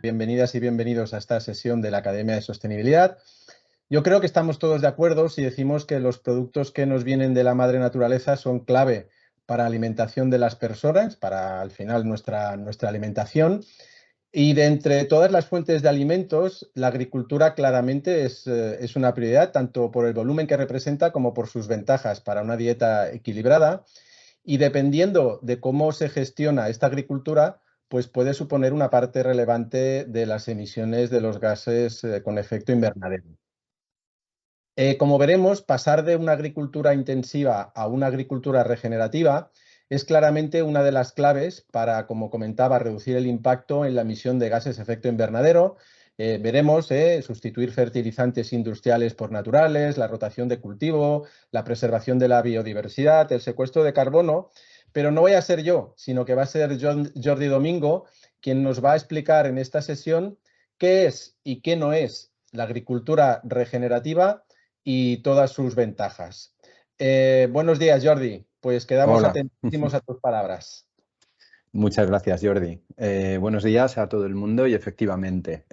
Bienvenidas y bienvenidos a esta sesión de la Academia de Sostenibilidad. Yo creo que estamos todos de acuerdo si decimos que los productos que nos vienen de la madre naturaleza son clave para la alimentación de las personas, para al final nuestra alimentación. Y de entre todas las fuentes de alimentos, la agricultura claramente es una prioridad, tanto por el volumen que representa como por sus ventajas para una dieta equilibrada. Y dependiendo de cómo se gestiona esta agricultura, pues puede suponer una parte relevante de las emisiones de los gases con efecto invernadero. Como veremos, pasar de una agricultura intensiva a una agricultura regenerativa es claramente una de las claves para, como comentaba, reducir el impacto en la emisión de gases de efecto invernadero. Veremos sustituir fertilizantes industriales por naturales, la rotación de cultivo, la preservación de la biodiversidad, el secuestro de carbono, pero no voy a ser yo, sino que va a ser Jordi Domingo quien nos va a explicar en esta sesión qué es y qué no es la agricultura regenerativa y todas sus ventajas. Buenos días, Jordi. Pues quedamos Hola, atentísimos a tus palabras. muchas gracias, Jordi. Buenos días a todo el mundo y efectivamente,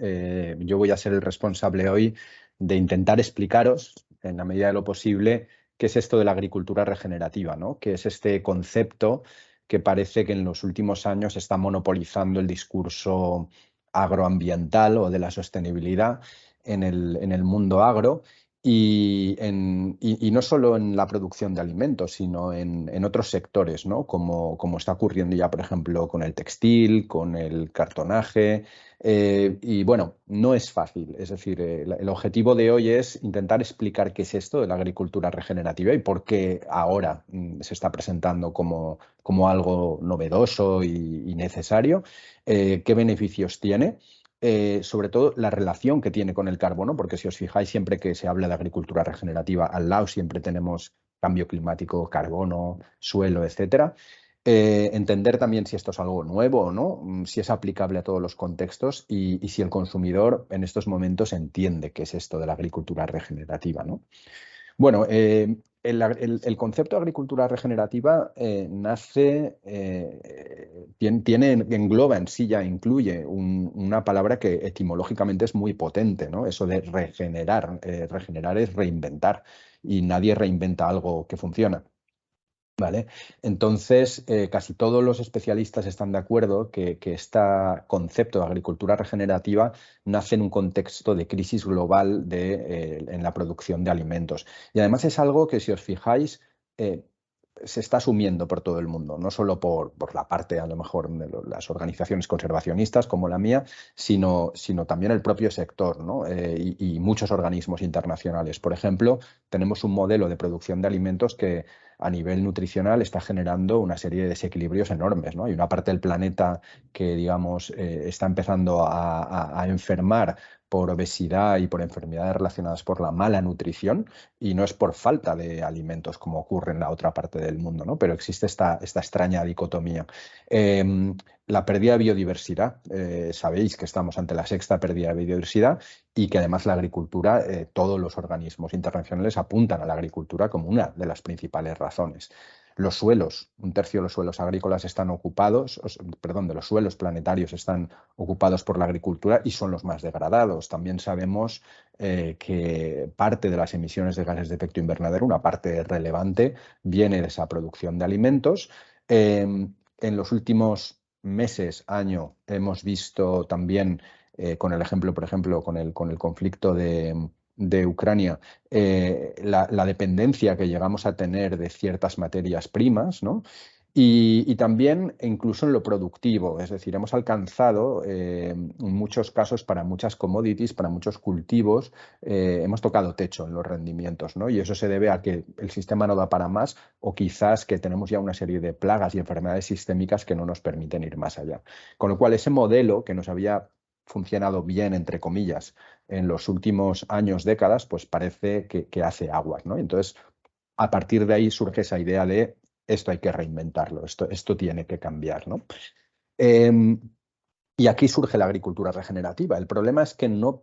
yo voy a ser el responsable hoy de intentar explicaros, en la medida de lo posible, qué es esto de la agricultura regenerativa, ¿no? Qué es este concepto que parece que en los últimos años está monopolizando el discurso agroambiental o de la sostenibilidad en el mundo agro. Y no solo en la producción de alimentos, sino en otros sectores, ¿no? Como está ocurriendo ya, por ejemplo, con el textil, con el cartonaje. Y bueno, no es fácil. Es decir, el objetivo de hoy es intentar explicar qué es esto de la agricultura regenerativa y por qué ahora se está presentando como algo novedoso y necesario, qué beneficios tiene. Sobre todo la relación que tiene con el carbono, porque si os fijáis, siempre que se habla de agricultura regenerativa, al lado siempre tenemos cambio climático, carbono, suelo, etcétera. Entender también si esto es algo nuevo o no, si es aplicable a todos los contextos y si el consumidor en estos momentos entiende qué es esto de la agricultura regenerativa, ¿no? Bueno, el concepto de agricultura regenerativa engloba en sí, ya incluye una palabra que etimológicamente es muy potente, ¿no? Eso de regenerar. Regenerar es reinventar y nadie reinventa algo que funciona. ¿Vale? Entonces, casi todos los especialistas están de acuerdo que este concepto de agricultura regenerativa nace en un contexto de crisis global en la producción de alimentos. Y además es algo que, si os fijáis, se está asumiendo por todo el mundo, no solo por la parte, a lo mejor, de las organizaciones conservacionistas como la mía, sino también el propio sector, ¿no? Y muchos organismos internacionales. Por ejemplo, tenemos un modelo de producción de alimentos que a nivel nutricional está generando una serie de desequilibrios enormes, ¿no? Hay una parte del planeta que, digamos, está empezando a enfermar por obesidad y por enfermedades relacionadas por la mala nutrición, y no es por falta de alimentos como ocurre en la otra parte del mundo, ¿no? Pero existe esta extraña dicotomía. La pérdida de biodiversidad. Sabéis que estamos ante la sexta pérdida de biodiversidad y que además la agricultura, todos los organismos internacionales apuntan a la agricultura como una de las principales razones. Los suelos, un tercio de los suelos agrícolas están ocupados, perdón, de los suelos planetarios están ocupados por la agricultura y son los más degradados. También sabemos que parte de las emisiones de gases de efecto invernadero, una parte relevante, viene de esa producción de alimentos. En los últimos meses, año, hemos visto también, con el ejemplo, por ejemplo, con el conflicto de Ucrania, la dependencia que llegamos a tener de ciertas materias primas, ¿no? Y también incluso en lo productivo, es decir, hemos alcanzado en muchos casos para muchas commodities, para muchos cultivos, hemos tocado techo en los rendimientos, ¿no? Y eso se debe a que el sistema no da para más o quizás que tenemos ya una serie de plagas y enfermedades sistémicas que no nos permiten ir más allá. Con lo cual, ese modelo que nos había funcionado bien, entre comillas, en los últimos años, décadas, pues parece que hace aguas, ¿no? Entonces, a partir de ahí surge esa idea de esto hay que reinventarlo, esto tiene que cambiar, ¿no? Y aquí surge la agricultura regenerativa. El problema es que no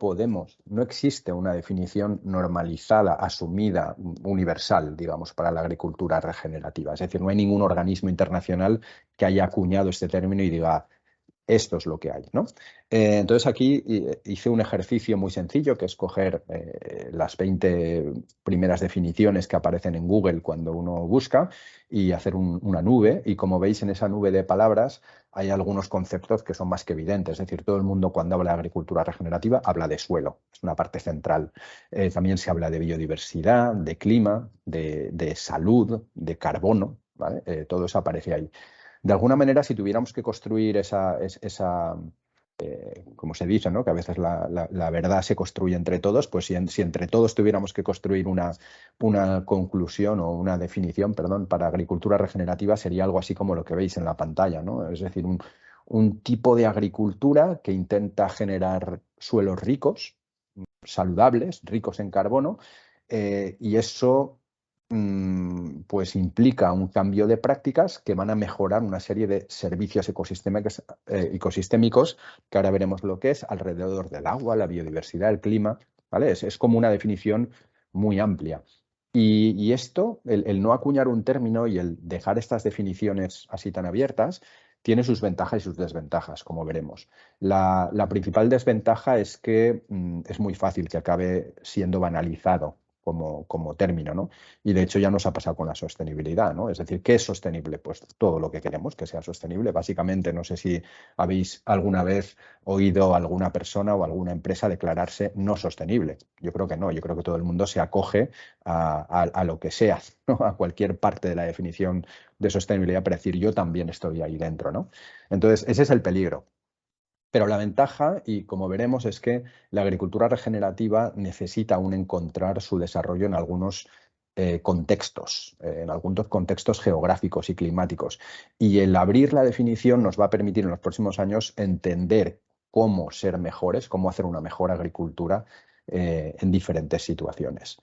existe una definición normalizada, asumida, universal, digamos, para la agricultura regenerativa. Es decir, no hay ningún organismo internacional que haya acuñado este término y diga, esto es lo que hay, ¿no? Entonces aquí hice un ejercicio muy sencillo, que es coger las 20 primeras definiciones que aparecen en Google cuando uno busca y hacer una nube. Y como veis, en esa nube de palabras hay algunos conceptos que son más que evidentes. Es decir, todo el mundo cuando habla de agricultura regenerativa habla de suelo, es una parte central. También se habla de biodiversidad, de clima, de salud, de carbono, ¿vale? Todo eso aparece ahí. De alguna manera, si tuviéramos que construir como se dice, ¿no? Que a veces la verdad se construye entre todos, pues si entre todos tuviéramos que construir una conclusión o una definición, perdón, para agricultura regenerativa, sería algo así como lo que veis en la pantalla, ¿no? Es decir, un tipo de agricultura que intenta generar suelos ricos, saludables, ricos en carbono, y eso pues implica un cambio de prácticas que van a mejorar una serie de servicios ecosistémicos, que ahora veremos lo que es, alrededor del agua, la biodiversidad, el clima, ¿vale? Es como una definición muy amplia. Y esto, el no acuñar un término y el dejar estas definiciones así tan abiertas, tiene sus ventajas y sus desventajas, como veremos. La principal desventaja es que es muy fácil que acabe siendo banalizado como término, ¿no? Y de hecho ya nos ha pasado con la sostenibilidad, ¿no? Es decir, ¿qué es sostenible? Pues todo lo que queremos que sea sostenible. Básicamente, no sé si habéis alguna vez oído a alguna persona o alguna empresa declararse no sostenible. Yo creo que no, yo creo que todo el mundo se acoge a lo que sea, ¿no? A cualquier parte de la definición de sostenibilidad para decir yo también estoy ahí dentro, ¿no? Entonces, ese es el peligro. Pero la ventaja, y como veremos, es que la agricultura regenerativa necesita aún encontrar su desarrollo en algunos contextos, en algunos contextos geográficos y climáticos. Y el abrir la definición nos va a permitir en los próximos años entender cómo ser mejores, cómo hacer una mejor agricultura en diferentes situaciones.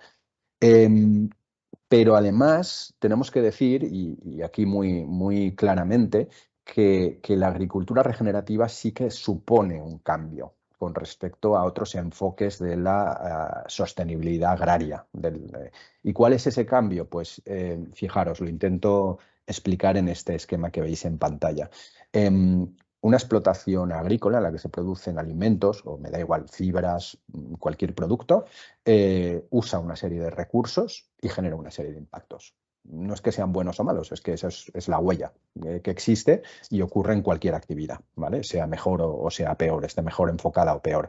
Em, pero además tenemos que decir, y aquí muy claramente, que la agricultura regenerativa sí que supone un cambio con respecto a otros enfoques de la sostenibilidad agraria. ¿Y cuál es ese cambio? Pues fijaros, lo intento explicar en este esquema que veis en pantalla. Una explotación agrícola en la que se producen alimentos, o me da igual, fibras, cualquier producto, usa una serie de recursos y genera una serie de impactos. No es que sean buenos o malos, es que esa es la huella que existe y ocurre en cualquier actividad, ¿vale? Sea mejor o sea peor, esté mejor enfocada o peor.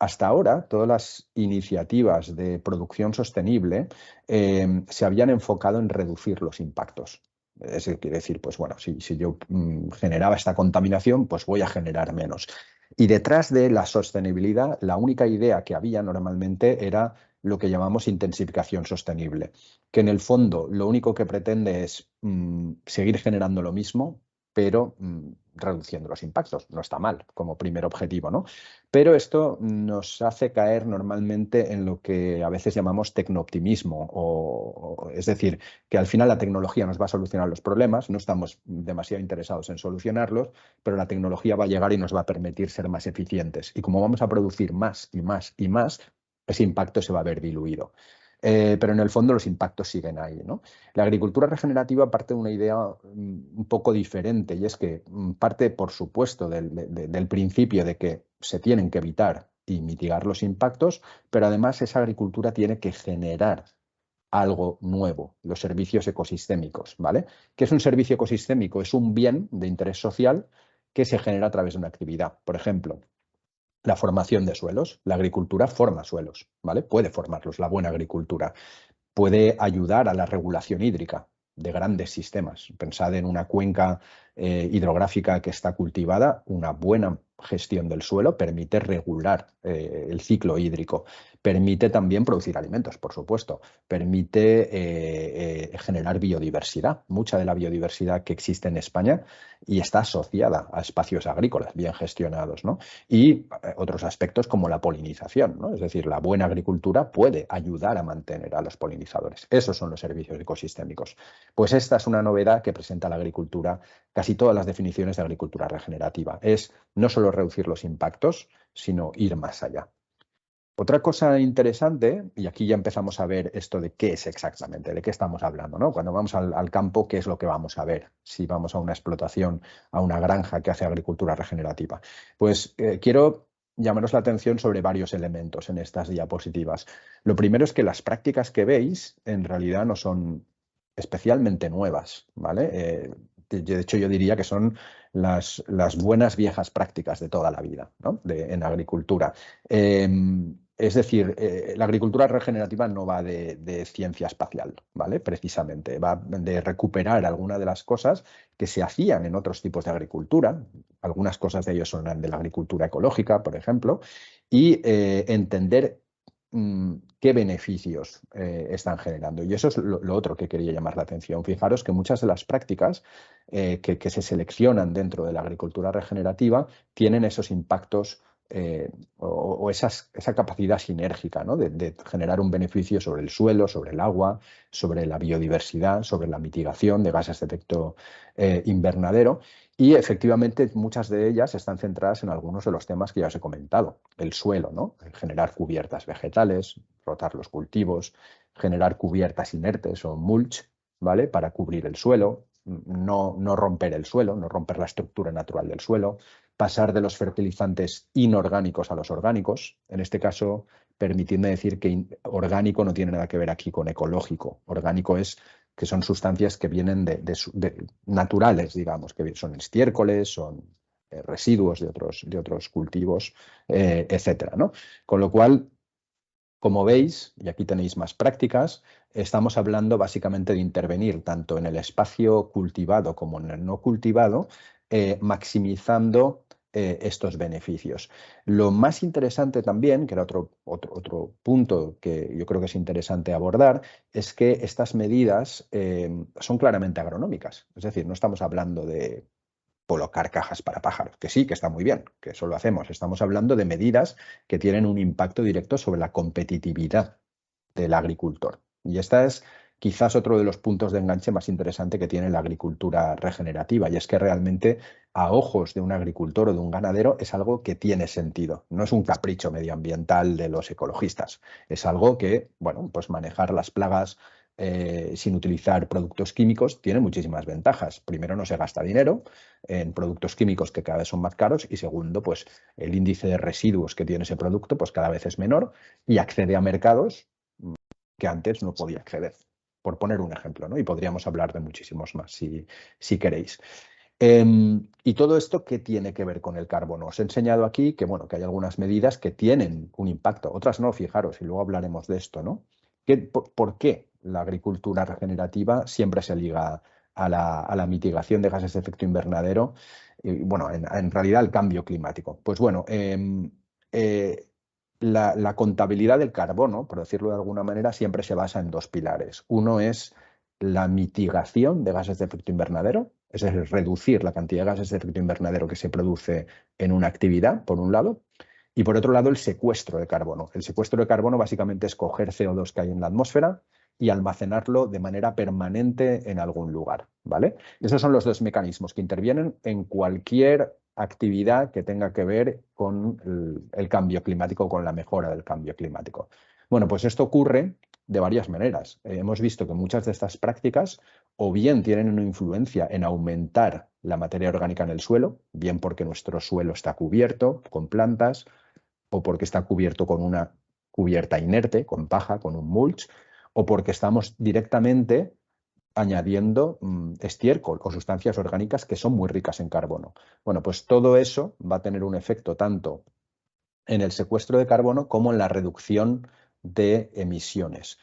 Hasta ahora, todas las iniciativas de producción sostenible se habían enfocado en reducir los impactos. Eso quiere decir, pues bueno, si yo generaba esta contaminación, pues voy a generar menos. Y detrás de la sostenibilidad, la única idea que había normalmente era lo que llamamos intensificación sostenible, que en el fondo lo único que pretende es seguir generando lo mismo, pero reduciendo los impactos. No está mal como primer objetivo, ¿no? Pero esto nos hace caer normalmente en lo que a veces llamamos tecnooptimismo, es decir, que al final la tecnología nos va a solucionar los problemas, no estamos demasiado interesados en solucionarlos, pero la tecnología va a llegar y nos va a permitir ser más eficientes. Y como vamos a producir más y más y más, ese impacto se va a ver diluido. Pero en el fondo los impactos siguen ahí, ¿no? La agricultura regenerativa parte de una idea un poco diferente, y es que parte, por supuesto, del principio de que se tienen que evitar y mitigar los impactos, pero además esa agricultura tiene que generar algo nuevo, los servicios ecosistémicos, ¿vale? ¿Qué es un servicio ecosistémico? Es un bien de interés social que se genera a través de una actividad. Por ejemplo, la formación de suelos. La agricultura forma suelos, ¿vale? Puede formarlos, la buena agricultura. Puede ayudar a la regulación hídrica de grandes sistemas. Pensad en una cuenca hidrográfica que está cultivada, una buena gestión del suelo permite regular el ciclo hídrico, permite también producir alimentos, por supuesto, permite generar biodiversidad. Mucha de la biodiversidad que existe en España y está asociada a espacios agrícolas bien gestionados, ¿no? Y otros aspectos como la polinización, ¿no? Es decir, la buena agricultura puede ayudar a mantener a los polinizadores. Esos son los servicios ecosistémicos. Pues esta es una novedad que presenta la agricultura casi todas las definiciones de agricultura regenerativa. Es no solo reducir los impactos, sino ir más allá. Otra cosa interesante, y aquí ya empezamos a ver esto de qué es exactamente, de qué estamos hablando, ¿no? Cuando vamos al campo, ¿qué es lo que vamos a ver? Si vamos a una explotación, a una granja que hace agricultura regenerativa. Pues quiero llamaros la atención sobre varios elementos en estas diapositivas. Lo primero es que las prácticas que veis en realidad no son especialmente nuevas, ¿vale? De hecho, yo diría que son las buenas viejas prácticas de toda la vida, ¿no? En agricultura. Es decir, la agricultura regenerativa no va de ciencia espacial, ¿vale? Precisamente, va de recuperar algunas de las cosas que se hacían en otros tipos de agricultura. Algunas cosas de ellos son de la agricultura ecológica, por ejemplo, y entender qué beneficios están generando. Y eso es lo otro que quería llamar la atención. Fijaros que muchas de las prácticas que se seleccionan dentro de la agricultura regenerativa tienen esos impactos o esa capacidad sinérgica, ¿no? de generar un beneficio sobre el suelo, sobre el agua, sobre la biodiversidad, sobre la mitigación de gases de efecto invernadero. Y efectivamente muchas de ellas están centradas en algunos de los temas que ya os he comentado. El suelo, ¿no? Generar cubiertas vegetales, rotar los cultivos, generar cubiertas inertes o mulch, ¿vale? Para cubrir el suelo, no romper el suelo, no romper la estructura natural del suelo, pasar de los fertilizantes inorgánicos a los orgánicos. En este caso, permitidme decir que orgánico no tiene nada que ver aquí con ecológico. Orgánico es que son sustancias que vienen de naturales, digamos, que son estiércoles, son residuos de otros cultivos, etcétera, ¿no? Con lo cual, como veis, y aquí tenéis más prácticas, estamos hablando básicamente de intervenir tanto en el espacio cultivado como en el no cultivado, maximizando estos beneficios. Lo más interesante también, que era otro punto que yo creo que es interesante abordar, es que estas medidas son claramente agronómicas. Es decir, no estamos hablando de colocar cajas para pájaros, que sí, que está muy bien, que eso lo hacemos. Estamos hablando de medidas que tienen un impacto directo sobre la competitividad del agricultor. Y esta es quizás otro de los puntos de enganche más interesante que tiene la agricultura regenerativa, y es que realmente a ojos de un agricultor o de un ganadero es algo que tiene sentido. No es un capricho medioambiental de los ecologistas, es algo que, bueno, pues manejar las plagas sin utilizar productos químicos tiene muchísimas ventajas. Primero, no se gasta dinero en productos químicos que cada vez son más caros, y segundo, pues el índice de residuos que tiene ese producto pues cada vez es menor y accede a mercados que antes no podía acceder, por poner un ejemplo, ¿no? Y podríamos hablar de muchísimos más si queréis. Y todo esto, ¿qué tiene que ver con el carbono? Os he enseñado aquí que, bueno, que hay algunas medidas que tienen un impacto, otras no, fijaros, y luego hablaremos de esto, ¿no? ¿Por qué la agricultura regenerativa siempre se liga a la mitigación de gases de efecto invernadero? Y, bueno, en realidad el cambio climático. Pues bueno, la contabilidad del carbono, por decirlo de alguna manera, siempre se basa en dos pilares. Uno es la mitigación de gases de efecto invernadero, es decir, reducir la cantidad de gases de efecto invernadero que se produce en una actividad, por un lado, y por otro lado el secuestro de carbono. El secuestro de carbono básicamente es coger CO2 que hay en la atmósfera y almacenarlo de manera permanente en algún lugar, ¿vale? Esos son los dos mecanismos que intervienen en cualquier actividad que tenga que ver con el cambio climático, con la mejora del cambio climático. Bueno, pues esto ocurre de varias maneras. Hemos visto que muchas de estas prácticas o bien tienen una influencia en aumentar la materia orgánica en el suelo, bien porque nuestro suelo está cubierto con plantas o porque está cubierto con una cubierta inerte, con paja, con un mulch, o porque estamos directamente añadiendo estiércol o sustancias orgánicas que son muy ricas en carbono. Bueno, pues todo eso va a tener un efecto tanto en el secuestro de carbono como en la reducción de emisiones.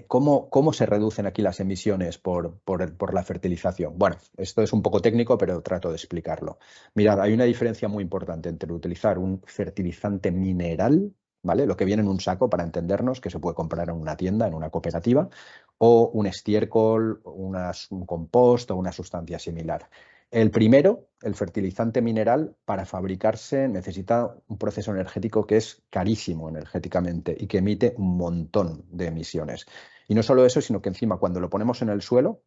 ¿Cómo se reducen aquí las emisiones por la fertilización? Bueno, esto es un poco técnico, pero trato de explicarlo. Mirad, hay una diferencia muy importante entre utilizar un fertilizante mineral, ¿vale? Lo que viene en un saco, para entendernos, que se puede comprar en una tienda, en una cooperativa, o un estiércol, un compost o una sustancia similar. El primero, el fertilizante mineral, para fabricarse necesita un proceso energético que es carísimo energéticamente y que emite un montón de emisiones. Y no solo eso, sino que encima cuando lo ponemos en el suelo,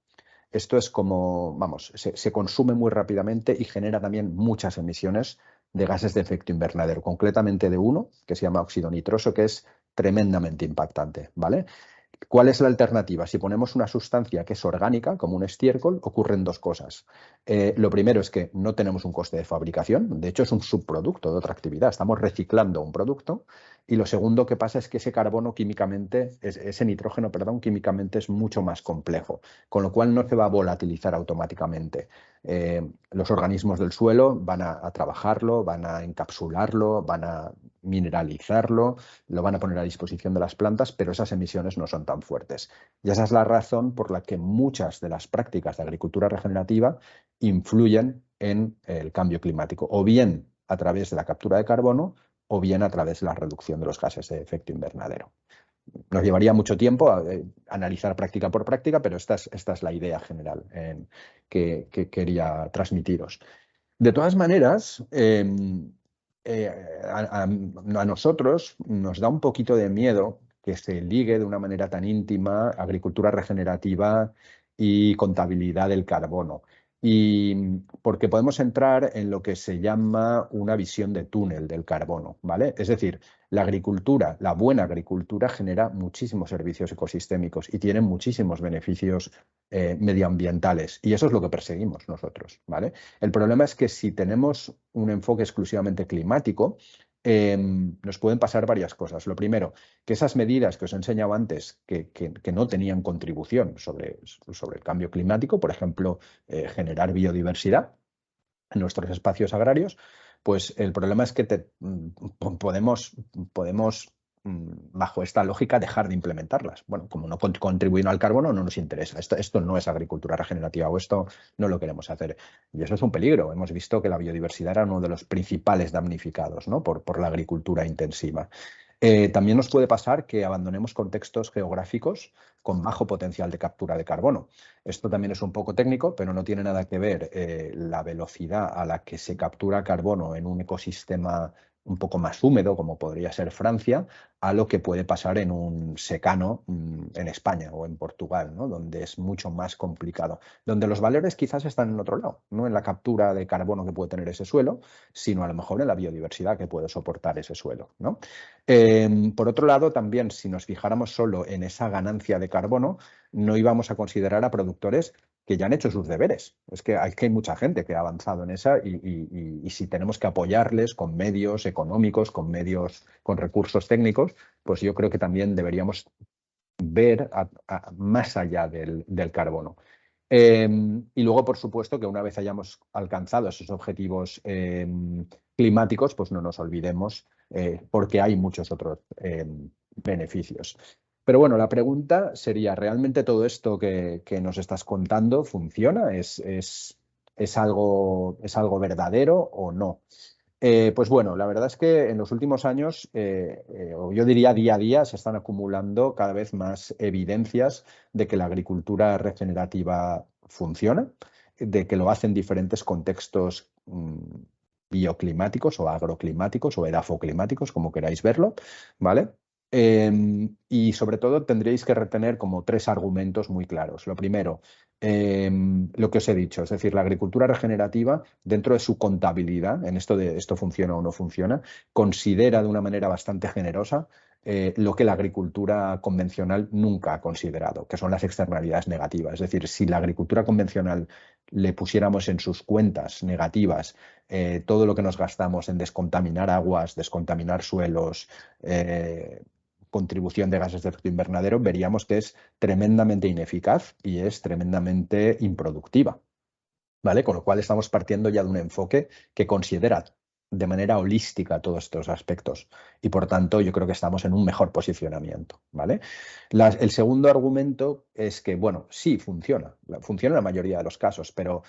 esto es como, vamos, se consume muy rápidamente y genera también muchas emisiones de gases de efecto invernadero, concretamente de uno que se llama óxido nitroso, que es tremendamente impactante, ¿vale? ¿Cuál es la alternativa? Si ponemos una sustancia que es orgánica, como un estiércol, ocurren dos cosas. Lo primero es que no tenemos un coste de fabricación, de hecho es un subproducto de otra actividad, estamos reciclando un producto. Y lo segundo que pasa es que ese carbono químicamente, ese nitrógeno, perdón, químicamente es mucho más complejo, con lo cual no se va a volatilizar automáticamente. Los organismos del suelo van a trabajarlo, van a encapsularlo, van a mineralizarlo, lo van a poner a disposición de las plantas, pero esas emisiones no son tan fuertes. Y esa es la razón por la que muchas de las prácticas de agricultura regenerativa influyen en el cambio climático, o bien a través de la captura de carbono, o bien a través de la reducción de los gases de efecto invernadero. Nos llevaría mucho tiempo analizar práctica por práctica, pero esta es la idea general que quería transmitiros. De todas maneras, a nosotros nos da un poquito de miedo que se ligue de una manera tan íntima agricultura regenerativa y contabilidad del carbono. Y porque podemos entrar en lo que se llama una visión de túnel del carbono, ¿vale? Es decir, la agricultura, la buena agricultura, genera muchísimos servicios ecosistémicos y tiene muchísimos beneficios medioambientales. Y eso es lo que perseguimos nosotros, ¿vale? El problema es que si tenemos un enfoque exclusivamente climático, nos pueden pasar varias cosas. Lo primero, que esas medidas que os he enseñado antes, que no tenían contribución sobre el cambio climático, por ejemplo, generar biodiversidad en nuestros espacios agrarios, pues el problema es que podemos, bajo esta lógica, dejar de implementarlas. Bueno, como no contribuyen al carbono, no nos interesa. Esto no es agricultura regenerativa, o esto no lo queremos hacer. Y eso es un peligro. Hemos visto que la biodiversidad era uno de los principales damnificados, ¿no? por la agricultura intensiva. También nos puede pasar que abandonemos contextos geográficos con bajo potencial de captura de carbono. Esto también es un poco técnico, pero no tiene nada que ver la velocidad a la que se captura carbono en un ecosistema un poco más húmedo, como podría ser Francia, a lo que puede pasar en un secano en España o en Portugal, ¿no? Donde es mucho más complicado, donde los valores quizás están en otro lado, no en la captura de carbono que puede tener ese suelo, sino a lo mejor en la biodiversidad que puede soportar ese suelo, ¿no? Por otro lado, también si nos fijáramos solo en esa ganancia de carbono, no íbamos a considerar a productores que ya han hecho sus deberes. Es que hay mucha gente que ha avanzado en esa y si tenemos que apoyarles con medios económicos, con recursos técnicos, pues yo creo que también deberíamos ver más allá del carbono. Y luego, por supuesto, que una vez hayamos alcanzado esos objetivos climáticos, pues no nos olvidemos porque hay muchos otros beneficios. Pero bueno, la pregunta sería, ¿realmente todo esto que nos estás contando funciona? ¿Es algo verdadero o no? Pues bueno, la verdad es que en los últimos años, o yo diría día a día, se están acumulando cada vez más evidencias de que la agricultura regenerativa funciona, de que lo hace en diferentes contextos bioclimáticos o agroclimáticos o edafoclimáticos, como queráis verlo, ¿vale? Y sobre todo tendréis que retener como tres argumentos muy claros. Lo primero, lo que os he dicho, es decir, la agricultura regenerativa, dentro de su contabilidad, en esto de esto funciona o no funciona, considera de una manera bastante generosa lo que la agricultura convencional nunca ha considerado, que son las externalidades negativas. Es decir, si la agricultura convencional le pusiéramos en sus cuentas negativas todo lo que nos gastamos en descontaminar aguas, descontaminar suelos, contribución de gases de efecto invernadero, veríamos que es tremendamente ineficaz y es tremendamente improductiva, ¿vale? Con lo cual estamos partiendo ya de un enfoque que considera de manera holística todos estos aspectos y por tanto yo creo que estamos en un mejor posicionamiento, ¿vale? El segundo argumento es que, bueno, sí funciona en la mayoría de los casos, pero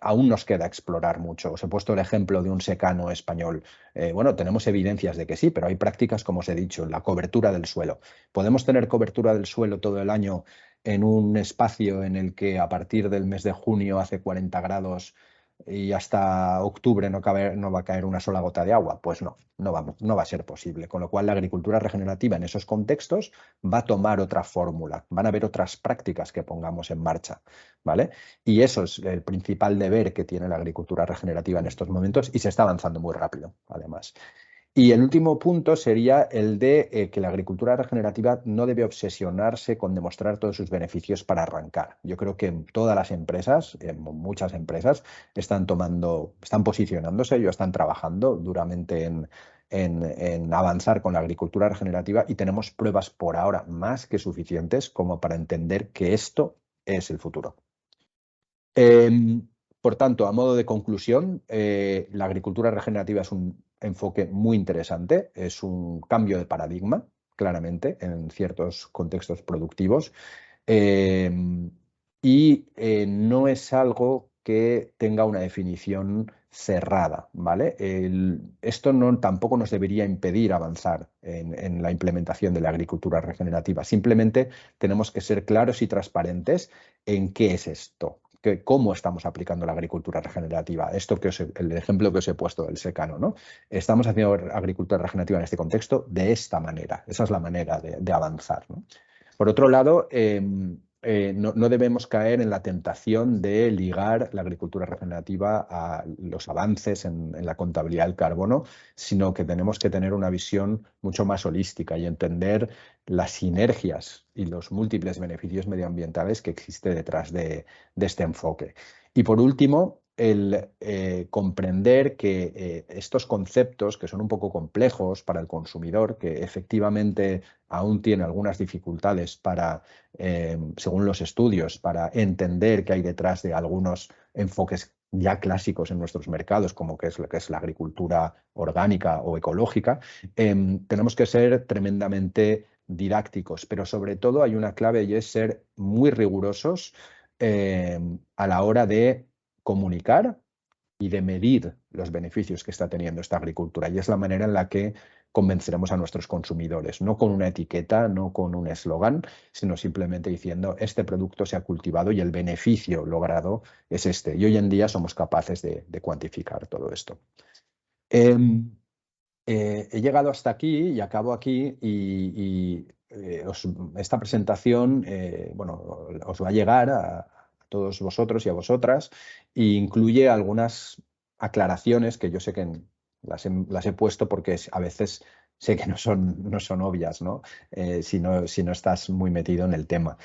aún nos queda explorar mucho. Os he puesto el ejemplo de un secano español. Bueno, tenemos evidencias de que sí, pero hay prácticas, como os he dicho, la cobertura del suelo. ¿Podemos tener cobertura del suelo todo el año en un espacio en el que a partir del mes de junio hace 40 grados y hasta octubre no va a caer una sola gota de agua. Pues no va a ser posible. Con lo cual la agricultura regenerativa en esos contextos va a tomar otra fórmula, van a haber otras prácticas que pongamos en marcha, ¿vale? Y eso es el principal deber que tiene la agricultura regenerativa en estos momentos y se está avanzando muy rápido, además. Y el último punto sería el de que la agricultura regenerativa no debe obsesionarse con demostrar todos sus beneficios para arrancar. Yo creo que todas las empresas, muchas empresas, están posicionándose, ya están trabajando duramente en avanzar con la agricultura regenerativa y tenemos pruebas por ahora más que suficientes como para entender que esto es el futuro. Por tanto, a modo de conclusión, la agricultura regenerativa es un enfoque muy interesante, es un cambio de paradigma, claramente, en ciertos contextos productivos, y no es algo que tenga una definición cerrada, ¿vale? Esto tampoco nos debería impedir avanzar en la implementación de la agricultura regenerativa. Simplemente tenemos que ser claros y transparentes en qué es esto. ¿Cómo estamos aplicando la agricultura regenerativa? El ejemplo que os he puesto del secano, ¿no? Estamos haciendo agricultura regenerativa en este contexto de esta manera. Esa es la manera de avanzar, ¿no? Por otro lado, no debemos caer en la tentación de ligar la agricultura regenerativa a los avances en la contabilidad del carbono, sino que tenemos que tener una visión mucho más holística y entender las sinergias y los múltiples beneficios medioambientales que existe detrás de este enfoque. Y por último, el comprender que estos conceptos, que son un poco complejos para el consumidor, que efectivamente aún tiene algunas dificultades para, según los estudios, para entender qué hay detrás de algunos enfoques ya clásicos en nuestros mercados, como lo que es la agricultura orgánica o ecológica, tenemos que ser tremendamente didácticos, pero sobre todo hay una clave y es ser muy rigurosos a la hora de comunicar y de medir los beneficios que está teniendo esta agricultura. Y es la manera en la que convenceremos a nuestros consumidores, no con una etiqueta, no con un eslogan, sino simplemente diciendo este producto se ha cultivado y el beneficio logrado es este. Y hoy en día somos capaces de cuantificar todo esto. He llegado hasta aquí y acabo aquí esta presentación bueno, os va a llegar a todos vosotros y a vosotras e incluye algunas aclaraciones que yo sé que las he puesto porque a veces sé que no son obvias, ¿no? Si no estás muy metido en el tema.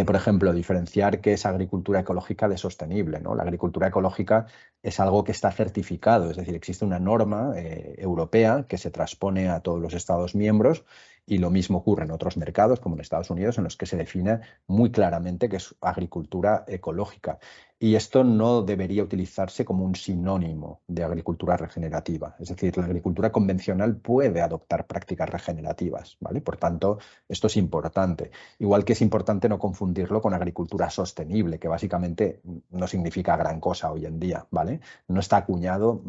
Por ejemplo, diferenciar qué es agricultura ecológica de sostenible, ¿no? La agricultura ecológica es algo que está certificado, es decir, existe una norma europea que se transpone a todos los Estados miembros y lo mismo ocurre en otros mercados, como en Estados Unidos, en los que se define muy claramente que es agricultura ecológica. Y esto no debería utilizarse como un sinónimo de agricultura regenerativa. Es decir, la agricultura convencional puede adoptar prácticas regenerativas, ¿vale? Por tanto, esto es importante. Igual que es importante no confundirlo con agricultura sostenible, que básicamente no significa gran cosa hoy en día, ¿vale? No está acuñado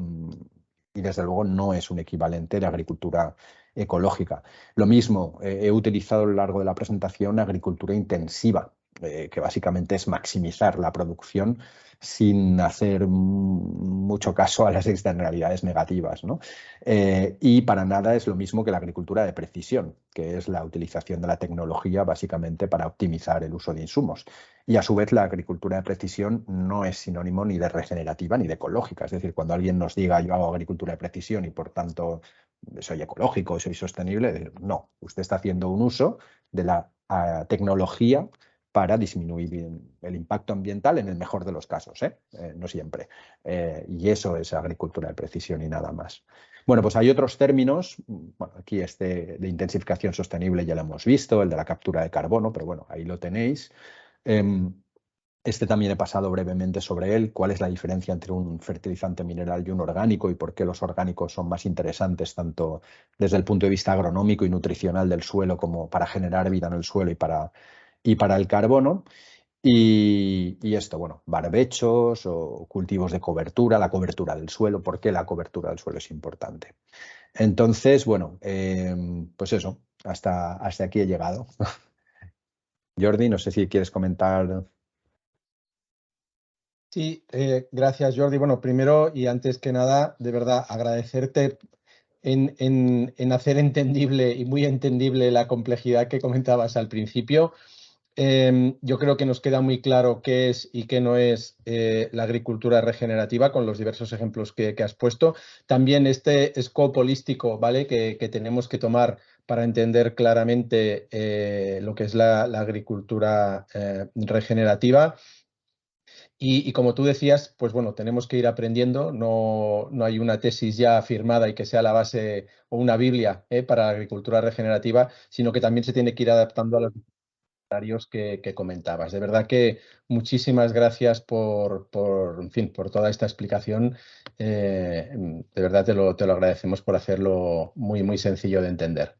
y desde luego no es un equivalente de agricultura ecológica. Lo mismo, he utilizado a lo largo de la presentación agricultura intensiva, que básicamente es maximizar la producción sin hacer mucho caso a las externalidades negativas, ¿no? Y para nada es lo mismo que la agricultura de precisión, que es la utilización de la tecnología básicamente para optimizar el uso de insumos. Y a su vez la agricultura de precisión no es sinónimo ni de regenerativa ni de ecológica. Es decir, cuando alguien nos diga yo hago agricultura de precisión y por tanto soy ecológico, soy sostenible, no, usted está haciendo un uso de la tecnología para disminuir el impacto ambiental en el mejor de los casos, no siempre. Y eso es agricultura de precisión y nada más. Bueno, pues hay otros términos, bueno, aquí este de intensificación sostenible ya lo hemos visto, el de la captura de carbono, pero bueno, ahí lo tenéis. Este también he pasado brevemente sobre él, cuál es la diferencia entre un fertilizante mineral y un orgánico y por qué los orgánicos son más interesantes tanto desde el punto de vista agronómico y nutricional del suelo como para generar vida en el suelo y para el carbono. Y esto, bueno, barbechos o cultivos de cobertura, la cobertura del suelo, ¿por qué la cobertura del suelo es importante? Entonces, bueno, pues eso, hasta aquí he llegado. Jordi, no sé si quieres comentar. Sí, gracias Jordi. Bueno, primero y antes que nada, de verdad, agradecerte en hacer entendible y muy entendible la complejidad que comentabas al principio. Yo creo que nos queda muy claro qué es y qué no es la agricultura regenerativa con los diversos ejemplos que has puesto. También este scope holístico, ¿vale? Que tenemos que tomar para entender claramente lo que es la agricultura regenerativa. Y como tú decías, pues bueno, tenemos que ir aprendiendo, no hay una tesis ya firmada y que sea la base o una Biblia para la agricultura regenerativa, sino que también se tiene que ir adaptando a los escenarios que comentabas. De verdad que muchísimas gracias en fin, por toda esta explicación. De verdad te lo agradecemos por hacerlo muy, muy sencillo de entender.